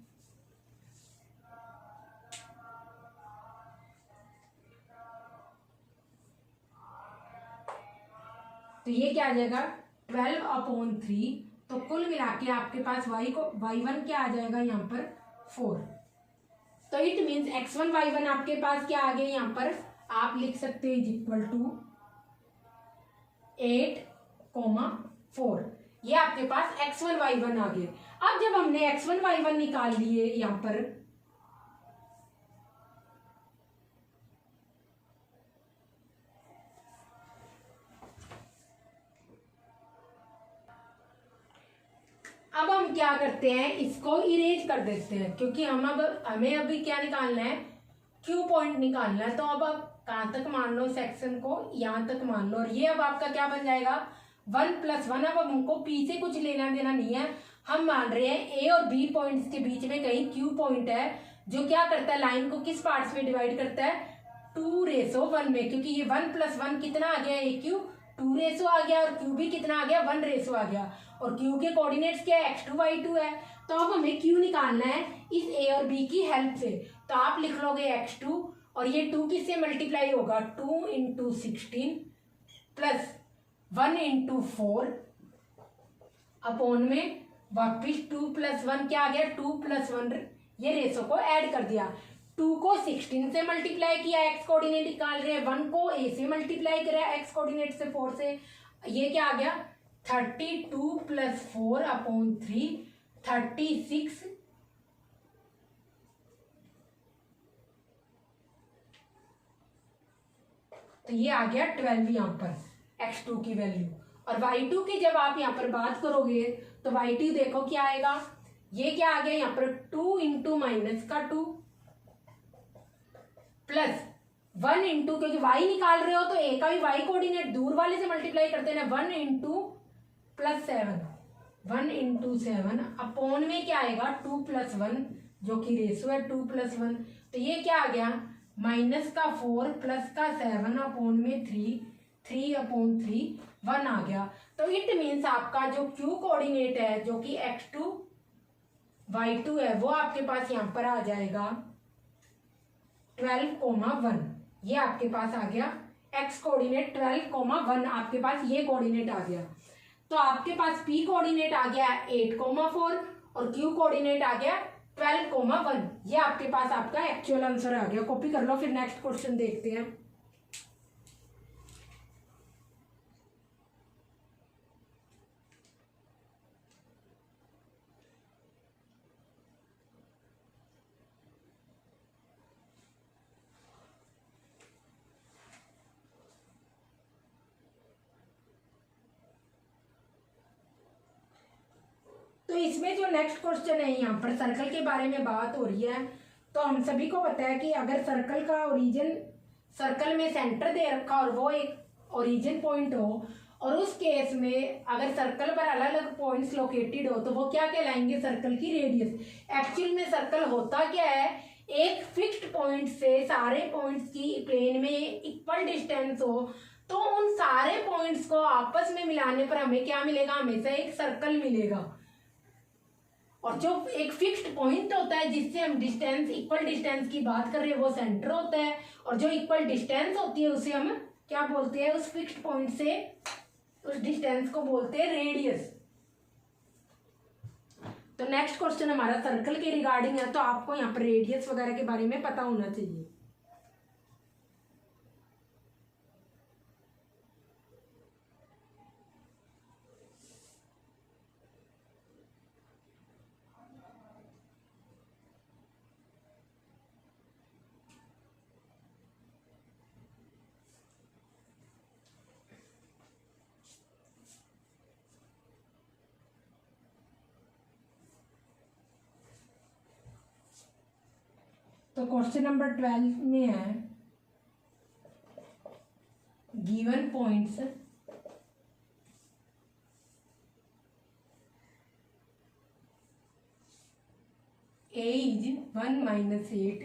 तो ये क्या आ जाएगा 12 अपॉन 3। तो कुल मिला के आपके पास y1 क्या आ जाएगा यहाँ पर 4। तो इट मीन्स x1 y1 आपके पास क्या आ गया यहाँ पर, आप लिख सकते हैं इक्वल टू 8,4। ये आपके पास x1 y1 आ गए। अब जब हमने x1 y1 निकाल लिए यहाँ पर, अब हम क्या करते हैं, इसको इरेज कर देते हैं, क्योंकि हमें अभी क्या निकालना है, क्यू पॉइंट निकालना है। तो अब आप कहाँ तक मान लो, सेक्शन को यहाँ तक मान लो, और ये अब आपका क्या बन जाएगा 1 + 1। अब हमको पी से कुछ लेना देना नहीं है, हम मान रहे हैं ए और बी पॉइंट्स के बीच में कहीं क्यू पॉइंट है, जो क्या करता है, लाइन को किस पार्ट्स में डिवाइड करता है, 2:1 में, क्योंकि ये 1 + 1 कितना आ गया, ए क्यू 2 आ गया, और क्यू भी कितना आ गया 1 आ गया, और क्यू के कोऑर्डिनेट्स क्या है, x2 y2 है। तो अब हमें क्यू निकालना है इस ए और बी की हेल्प से। तो आप लिख लोगे x2, और ये 2 किससे मल्टीप्लाई होगा, 2 इंटू 16 प्लस 1 इंटू 4 अपॉन में वापिस 2 + 1 क्या आ गया, 2 + 1, ये रेशो को ऐड कर दिया। 2 को 16 से मल्टीप्लाई किया, एक्स कोऑर्डिनेट निकाल रहे हैं, 1 को ए से मल्टीप्लाई करा एक्स कोऑर्डिनेट से 4 से, ये क्या आ गया 32 + 4 अपॉन 3, 36 तो ये आ गया 12 यहाँ पर x2 की वैल्यू। और y2 की जब आप यहाँ पर बात करोगे तो y2 देखो क्या आएगा, ये क्या आ गया यहाँ पर 2 इंटू -2 प्लस 1 इंटू, क्योंकि y निकाल रहे हो तो ए का भी y कोऑर्डिनेट दूर वाले से मल्टीप्लाई करते हैं ना, 1 इंटू +7, 1 इंटू 7 अपॉन में क्या आएगा 2 + 1, जो कि रेशो है 2 + 1। तो ये क्या आ गया -4 प्लस का 7 अपॉन में 3 अपॉन 3 1 आ गया। तो इट मीन्स आपका जो क्यू कोऑर्डिनेट है, जो कि x2 y2 है, वो आपके पास यहाँ पर आ जाएगा 12,1। ये आपके पास आ गया x कोऑर्डिनेट 12,1, आपके पास ये कोऑर्डिनेट आ गया। तो आपके पास p कोऑर्डिनेट आ गया 8,4 और q कोऑर्डिनेट आ गया 12,1। ये आपके पास आपका एक्चुअल आंसर आ गया। कॉपी कर लो, फिर नेक्स्ट क्वेश्चन देखते हैं। तो इसमें जो नेक्स्ट क्वेश्चन है, यहाँ पर सर्कल के बारे में बात हो रही है। तो हम सभी को पता है कि अगर सर्कल का ओरिजिन, सर्कल में सेंटर दे रखा और वो एक ओरिजिन पॉइंट हो, और उस केस में अगर सर्कल पर अलग अलग पॉइंट्स लोकेटेड हो, तो वो क्या कहलाएंगे, सर्कल की रेडियस। एक्चुअल में सर्कल होता क्या है, एक फिक्स्ड पॉइंट से सारे पॉइंट्स की प्लेन में इक्वल डिस्टेंस हो, तो उन सारे पॉइंट्स को आपस में मिलाने पर हमें क्या मिलेगा, हमेशा एक सर्कल मिलेगा। और जो एक फिक्स्ड पॉइंट होता है जिससे हम डिस्टेंस, इक्वल डिस्टेंस की बात कर रहे हैं, वो सेंटर होता है। और जो इक्वल डिस्टेंस होती है उसे हम क्या बोलते हैं, उस फिक्स्ड पॉइंट से उस डिस्टेंस को बोलते हैं रेडियस। तो नेक्स्ट क्वेश्चन हमारा सर्कल के रिगार्डिंग है, तो आपको यहाँ पर रेडियस वगैरह के बारे में पता होना चाहिए। तो क्वेश्चन नंबर 12 में है given points A is 1 - 8,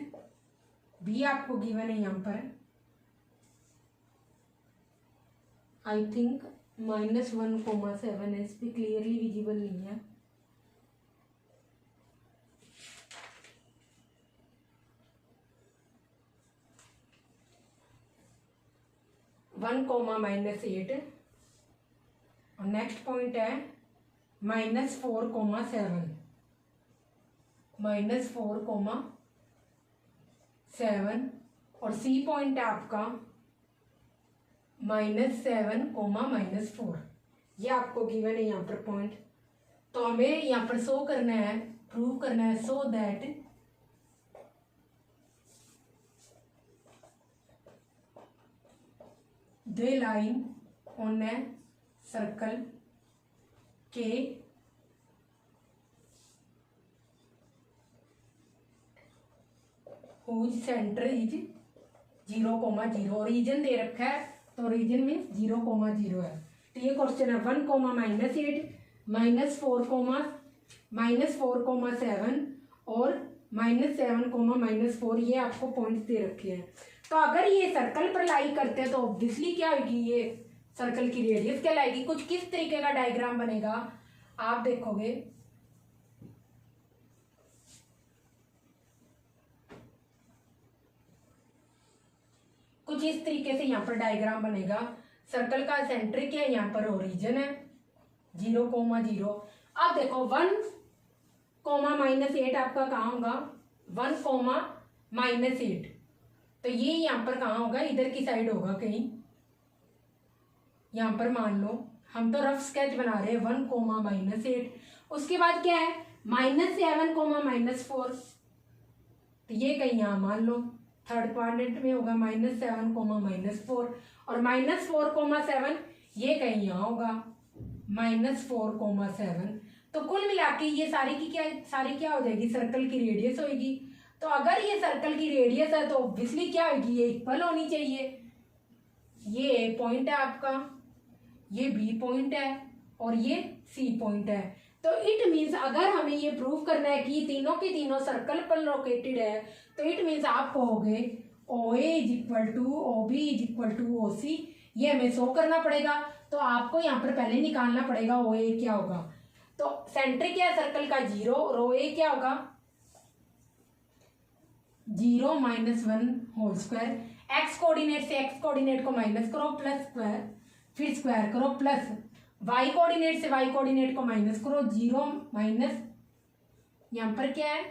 B आपको गिवन है यहाँ पर आई थिंक -1,7 है, इस पर क्लियरली विजिबल नहीं है। वन कोमा -8 और नेक्स्ट पॉइंट है -4,7 -4,7 और सी पॉइंट है आपका -7,-4। ये आपको गिवन है यहाँ पर पॉइंट। तो हमें यहाँ पर शो करना है, प्रूव करना है, so that they line on a circle के whose सेंटर इज 0,0। रीजन दे रखा है तो रीजन मीन्स 0,0 है। तो ये क्वेश्चन है 1, -8, -4,7 और -7, ये आपको पॉइंट्स दे रखे हैं। तो अगर ये सर्कल पर लाई करते हैं तो ऑब्वियसली क्या होगी, ये सर्कल की रेडियस क्या लाएगी। कुछ किस तरीके का डायग्राम बनेगा आप देखोगे, कुछ इस तरीके से यहाँ पर डायग्राम बनेगा। सर्कल का सेंटर क्या है, यहाँ पर ओरिजिन है 0,0। अब देखो 1, -8 आपका कहाँ होगा, 1, -8, तो ये यहाँ पर कहाँ होगा, इधर की साइड होगा कहीं। यहाँ पर मान लो हम तो रफ स्केच बना रहे हैं 1, -8। उसके बाद क्या है -7, -4, तो ये कहीं यहाँ मान लो थर्ड क्वाड्रेंट में होगा -7, -4 और -4,7 ये कहीं यहाँ होगा -4,7। तो कुल मिला के ये सारी क्या हो जाएगी, सर्कल की रेडियस होगी। तो अगर ये सर्कल की रेडियस है तो ऑब्वियसली क्या होगी, ये इक्वल होनी चाहिए। ये ए पॉइंट है आपका, ये बी पॉइंट है और ये सी पॉइंट है। तो इट मीन्स अगर हमें ये प्रूव करना है कि तीनों के तीनों सर्कल पर लोकेटेड है, तो इट मीन्स आप कहोगे OA = OB = OC। ये हमें शो करना पड़ेगा। तो आपको यहाँ पर पहले निकालना पड़ेगा OA क्या होगा। तो सेंटर क्या है सर्कल का 0 और OA क्या होगा 0 - 1/2। एक्स कोऑर्डिनेट से एक्स कोऑर्डिनेट को माइनस करो, प्लस स्क्वायर, फिर स्क्वायर करो, प्लस वाई कोऑर्डिनेट से वाई कोऑर्डिनेट को माइनस करो, 0 माइनस, यहाँ पर क्या है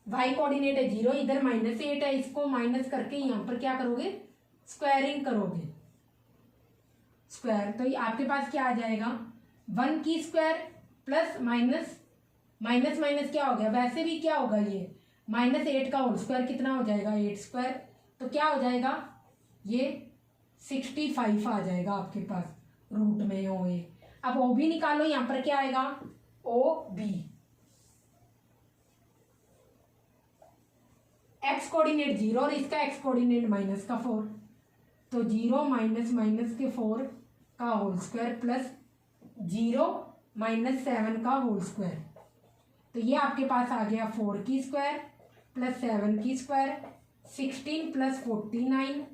वाई कोऑर्डिनेट है 0, इधर -8 है, इसको माइनस करके यहाँ पर क्या करोगे, स्क्वायरिंग करोगे, स्क्वायर। तो ये आपके पास क्या आ जाएगा 1 की स्क्वायर प्लस माइनस माइनस क्या हो गया, वैसे भी क्या होगा ये -8 का होल स्क्वायर कितना हो जाएगा 8 स्क्वायर। तो क्या हो जाएगा ये 65 आ जाएगा आपके पास रूट में OA। अब OB निकालो, यहाँ पर क्या आएगा OB, एक्स कोऑर्डिनेट 0 और इसका एक्स कोऑर्डिनेट -4, तो 0 -4 का होल स्क्वायर प्लस 0 -7 का होल स्क्वायर। तो ये आपके पास आ गया 4 की स्क्वायर प्लस 7 की स्क्वायर, 16 + 49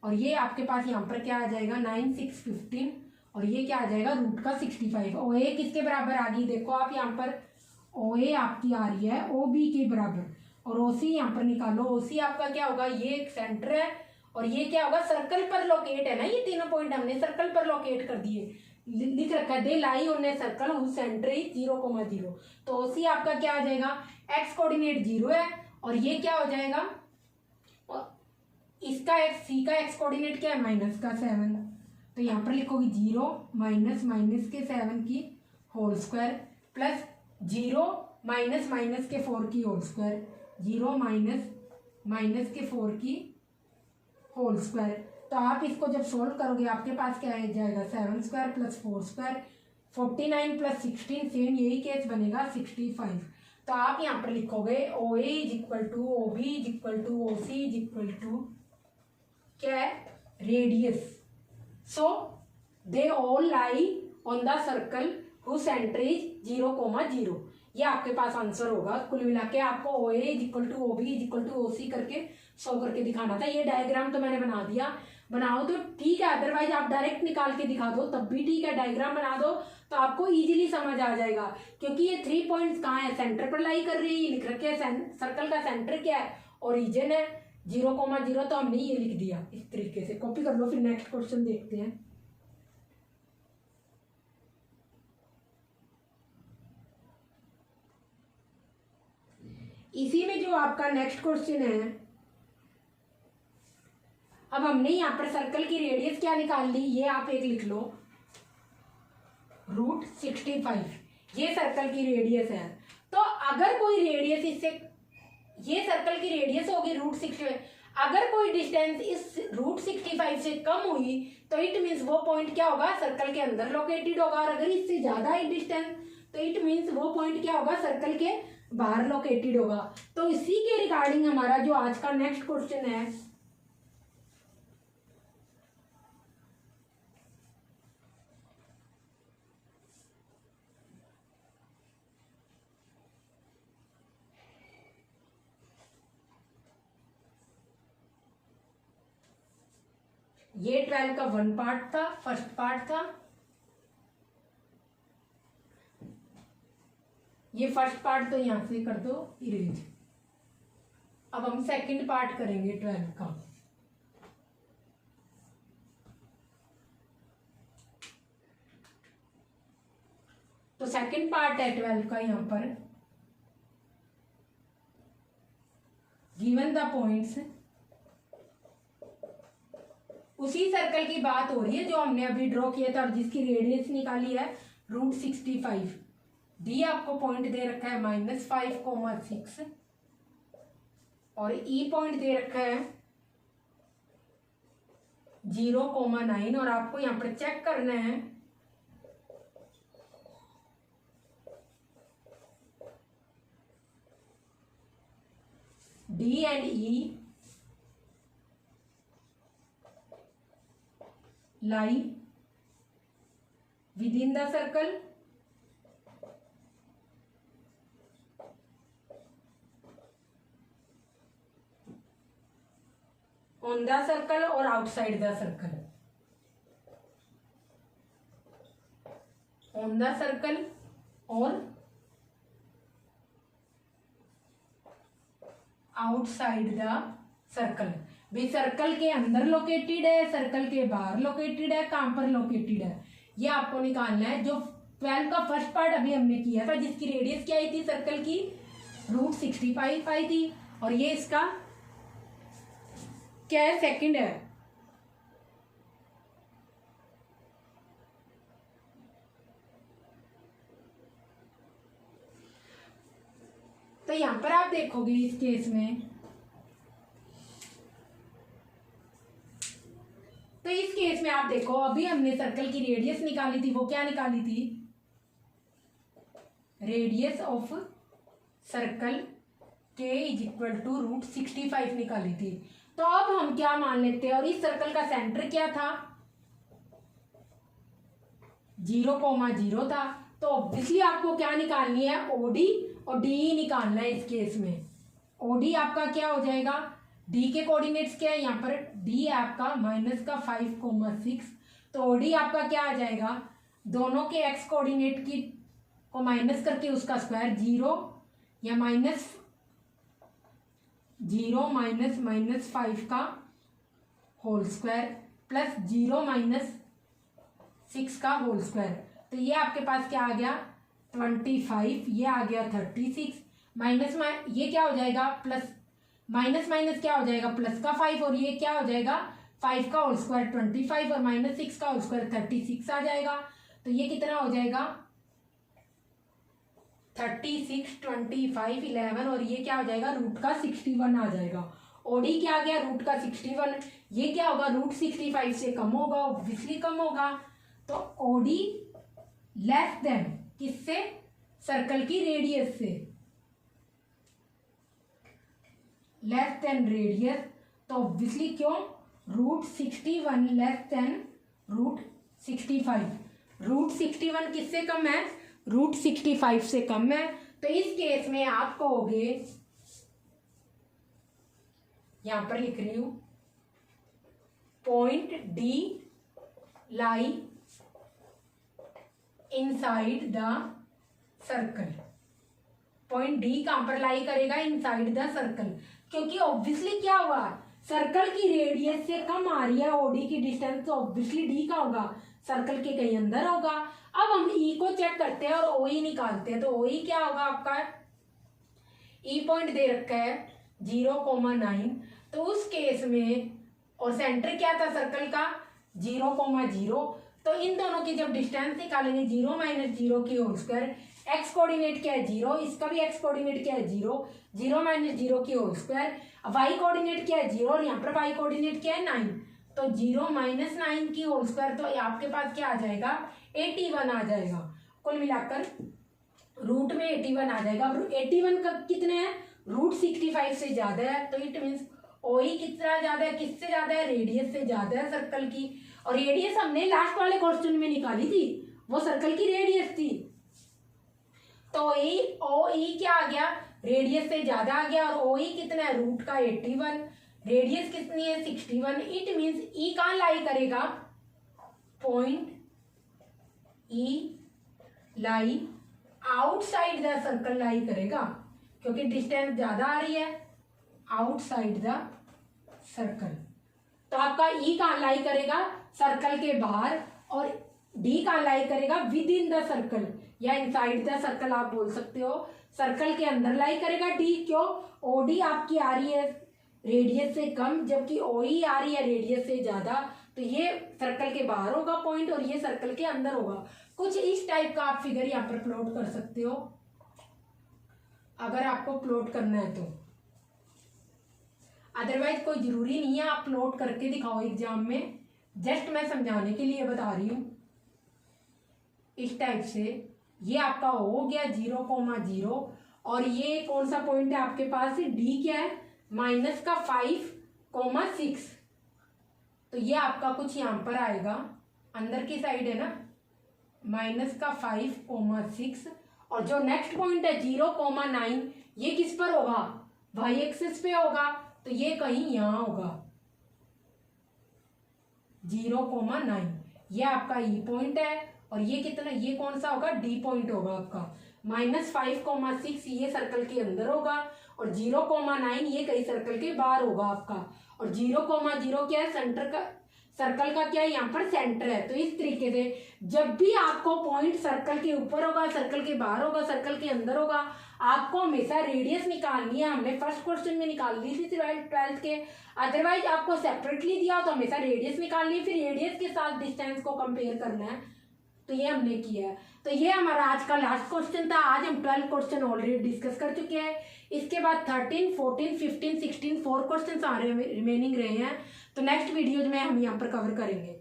और ये आपके पास यहाँ पर क्या आ जाएगा 9 6 15 और ये क्या आ जाएगा रूट का 65। OA किसके बराबर आ गई, देखो आप यहाँ पर OA आपकी आ रही है OB के बराबर और OC यहाँ पर निकालो। OC आपका क्या होगा, ये एक सेंटर है और ये क्या होगा सर्कल पर लोकेट है ना, ये तीनों पॉइंट हमने सर्कल पर लोकेट कर दिए, लिख रखा है they lie on a circle whose centre is 0,0। तो OC आपका क्या आ जाएगा, एक्स कोऑर्डिनेट 0 है और ये क्या हो जाएगा, और इसका सी का एक्स कोऑर्डिनेट क्या है -7। तो यहाँ पर लिखोगे 0 माइनस के 7 की होल स्क्वायर प्लस 0 माइनस के 4 की होल स्क्वायर, 0 माइनस के 4 की होल स्क्वायर। तो आप इसको जब सोल्व करोगे आपके पास क्या आ जाएगा 7 स्क्वायर प्लस 4 स्क्वायर, 49 + 16 सेम यही केस बनेगा 65। तो आप यहाँ पर लिखोगे O A is equal to O B is equal to O C is equal to क्या है, radius. So they all lie on the circle who centre is 0,0. ये आपके पास आंसर होगा. कुल मिला के आपको O A is equal to O B is equal to O C करके शो करके दिखाना था. ये डायग्राम तो मैंने बना दिया, बनाओ तो ठीक है, अदरवाइज आप डायरेक्ट निकाल के दिखा दो तब भी ठीक है. डायग्राम बना दो तो आपको इजीली समझ आ जाएगा, क्योंकि ये 3 पॉइंट्स कहाँ है, सेंटर पर लाई कर रही है. ये लिख रखे हैं सर्कल का सेंटर क्या है, ओरिजिन है 0,0. तो हमने ये लिख दिया. इस तरीके से कॉपी कर लो. फिर नेक्स्ट क्वेश्चन देखते हैं. इसी में जो आपका नेक्स्ट क्वेश्चन है, अब हमने यहाँ पर सर्कल की रेडियस क्या निकाल ली, ये आप एक लिख लो, √65. ये सर्कल की रेडियस है. तो अगर कोई रेडियस इससे, ये सर्कल की रेडियस होगी √65. अगर कोई डिस्टेंस इस √65 से कम हुई तो इट मीन्स वो पॉइंट क्या होगा, सर्कल के अंदर लोकेटेड होगा. और अगर इससे ज्यादा है डिस्टेंस तो इट मीन्स वो पॉइंट क्या होगा, सर्कल के बाहर लोकेटेड होगा. तो इसी के रिगार्डिंग हमारा जो आज का नेक्स्ट क्वेश्चन है, ये 12 का 1 पार्ट था, फर्स्ट पार्ट था. ये फर्स्ट पार्ट तो यहां से कर दो इरेज. अब हम सेकंड पार्ट करेंगे 12 का. तो सेकंड पार्ट है 12 का. यहां पर गिवन द पॉइंट्स, उसी सर्कल की बात हो रही है जो हमने अभी ड्रॉ किया था और जिसकी रेडियस निकाली है √65. डी आपको पॉइंट दे रखा है -5,6 और ई पॉइंट दे रखा है 0,9. और आपको यहां पर चेक करना है D and E lie within the circle on the circle or outside the circle. On the circle or outside the circle. भी सर्कल के अंदर लोकेटेड है, सर्कल के बाहर लोकेटेड है, कहां पर लोकेटेड है, ये आपको निकालना है. जो 12 का फर्स्ट पार्ट अभी हमने किया था जिसकी रेडियस क्या आई थी सर्कल की, √65 आई थी. और ये इसका क्या है, सेकंड है. तो यहां पर आप देखोगे इस केस में, तो इस केस में आप देखो अभी हमने सर्कल की रेडियस निकाली थी. वो क्या निकाली थी, रेडियस ऑफ सर्कल के इज इक्वल टू √65 निकाली थी. तो अब हम क्या मान लेते हैं, और इस सर्कल का सेंटर क्या था, 0,0 था. तो ऑब्वियसली आपको क्या निकालनी है, ओडी और डी निकालना है. इस केस में ओडी आपका क्या हो जाएगा, डी के कोऑर्डिनेट्स क्या है यहाँ पर, डी है आपका -5,6. तो ओडी आपका क्या आ जाएगा, दोनों के एक्स कोऑर्डिनेट की को माइनस करके उसका स्क्वायर 0 या -0 -5 का होल स्क्वायर प्लस 0 -6 का होल स्क्वायर. तो ये आपके पास क्या आ गया 25, ये आ गया 36, माइनस ये क्या हो जाएगा प्लस माइनस माइनस क्या हो जाएगा प्लस का 5, और ये क्या हो जाएगा 5 का होल स्क्वायर 25 और -6 का होल स्क्वायर 36 आ जाएगा. तो ये कितना हो जाएगा 36, 25, 11 और ये क्या हो जाएगा √61 आ जाएगा. ओडी क्या आ गया √61. ये क्या होगा √65 से कम होगा, ऑब्वियसली कम होगा. तो ओडी लेस देन किससे, सर्कल की रेडियस से. लेस देन रेडियस, तो ऑब्वियसली क्यों, √61 लेस देन √65। √61 किससे कम है, √65 से कम है। तो इस केस में आप कहोगे, यहां पर लिख रही हूं, point D lie inside the circle. Point D कहां पर लाई करेगा, इनसाइड द सर्कल, क्योंकि ऑब्वियसली क्या हुआ, सर्कल की रेडियस से कम आ रही है ओडी की डिस्टेंस, तो ऑब्वियसली डी का होगा, सर्कल के कहीं अंदर होगा। अब हम ई को चेक करते हैं और ओ ई निकालते हैं। तो ओ ई क्या होगा आपका, ई पॉइंट दे रखा है 0,9, तो उस केस में, और सेंटर क्या था सर्कल का 0,0, तो इन दोनों की जब डिस्टेंस निकालेंगे 0 - 0 की होल स्क्वायर, एक्स कोऑर्डिनेट क्या है 0, इसका भी एक्स कोऑर्डिनेट क्या है 0, 0 - 0 की होल स्क्वायर, वाई कोऑर्डिनेट क्या है 0 और यहाँ पर वाई कोऑर्डिनेट क्या है 9, तो 0 - 9 की होल स्क्वायर, तो आपके पास क्या आ जाएगा 81 आ जाएगा। कुल मिलाकर रूट में 81 आ जाएगा। 81 का कितने हैं, √65 से ज्यादा है, तो इट मीन्स ओई कितना ज्यादा है, किससे ज्यादा है, रेडियस से ज्यादा है सर्कल की। और रेडियस हमने लास्ट वाले क्वेश्चन में निकाली थी, वो सर्कल की रेडियस थी। तो ओ ई क्या आ गया, रेडियस से ज्यादा आ गया, और ओ ई कितना है, रूट का 81, रेडियस कितनी है 61। इट मीन्स ई कहाँ लाई करेगा, point E lie outside the circle lie करेगा, क्योंकि डिस्टेंस ज्यादा आ रही है, आउटसाइड द सर्कल। तो आपका ई कहाँ लाई करेगा, सर्कल के बाहर, और डी कहाँ लाई करेगा, विद इन द सर्कल या इनसाइड द सर्कल आप बोल सकते हो, सर्कल के अंदर लाई करेगा डी। क्यों, ओडी आपकी आ रही है रेडियस से कम, जबकि ओई आ रही है रेडियस से ज्यादा, तो ये सर्कल के बाहर होगा पॉइंट और ये सर्कल के अंदर होगा। कुछ इस टाइप का आप फिगर यहाँ पर प्लॉट कर सकते हो अगर आपको प्लॉट करना है तो, अदरवाइज कोई जरूरी नहीं है आप प्लॉट करके दिखाओ एग्जाम में, जस्ट मैं समझाने के लिए बता रही हूं। इस टाइप से ये आपका हो गया 0,0, और ये कौन सा पॉइंट है आपके पास, डी क्या है -5,6, तो ये आपका कुछ यहां पर आएगा, अंदर की साइड है ना, -5,6, और जो नेक्स्ट पॉइंट है 0,9, ये किस पर होगा, वाई एक्सिस पे होगा, तो ये कहीं यहां होगा 0,9, ये आपका ई पॉइंट है। और ये कितना, ये कौन सा होगा, डी पॉइंट होगा आपका, -5,6 ये सर्कल के अंदर होगा, और 0,9 ये कहीं सर्कल के बाहर होगा आपका, और 0,0 क्या है, सेंटर का, सर्कल का क्या है यहाँ पर सेंटर है। तो इस तरीके से जब भी आपको पॉइंट सर्कल के ऊपर होगा, सर्कल के बाहर होगा, सर्कल के अंदर होगा, आपको हमेशा रेडियस निकालनी है। हमने फर्स्ट क्वेश्चन में निकाल ली थी 12th के, अदरवाइज आपको सेपरेटली दिया हो तो हमेशा रेडियस निकालनी है, फिर रेडियस के साथ डिस्टेंस को कंपेयर करना है, तो ये हमने किया है। तो ये हमारा आज का लास्ट क्वेश्चन था। आज हम 12 क्वेश्चन ऑलरेडी डिस्कस कर चुके हैं। इसके बाद 13, 14, 15, 16 4 क्वेश्चन रिमेनिंग रहे हैं, तो नेक्स्ट वीडियो में हम यहाँ पर कवर करेंगे।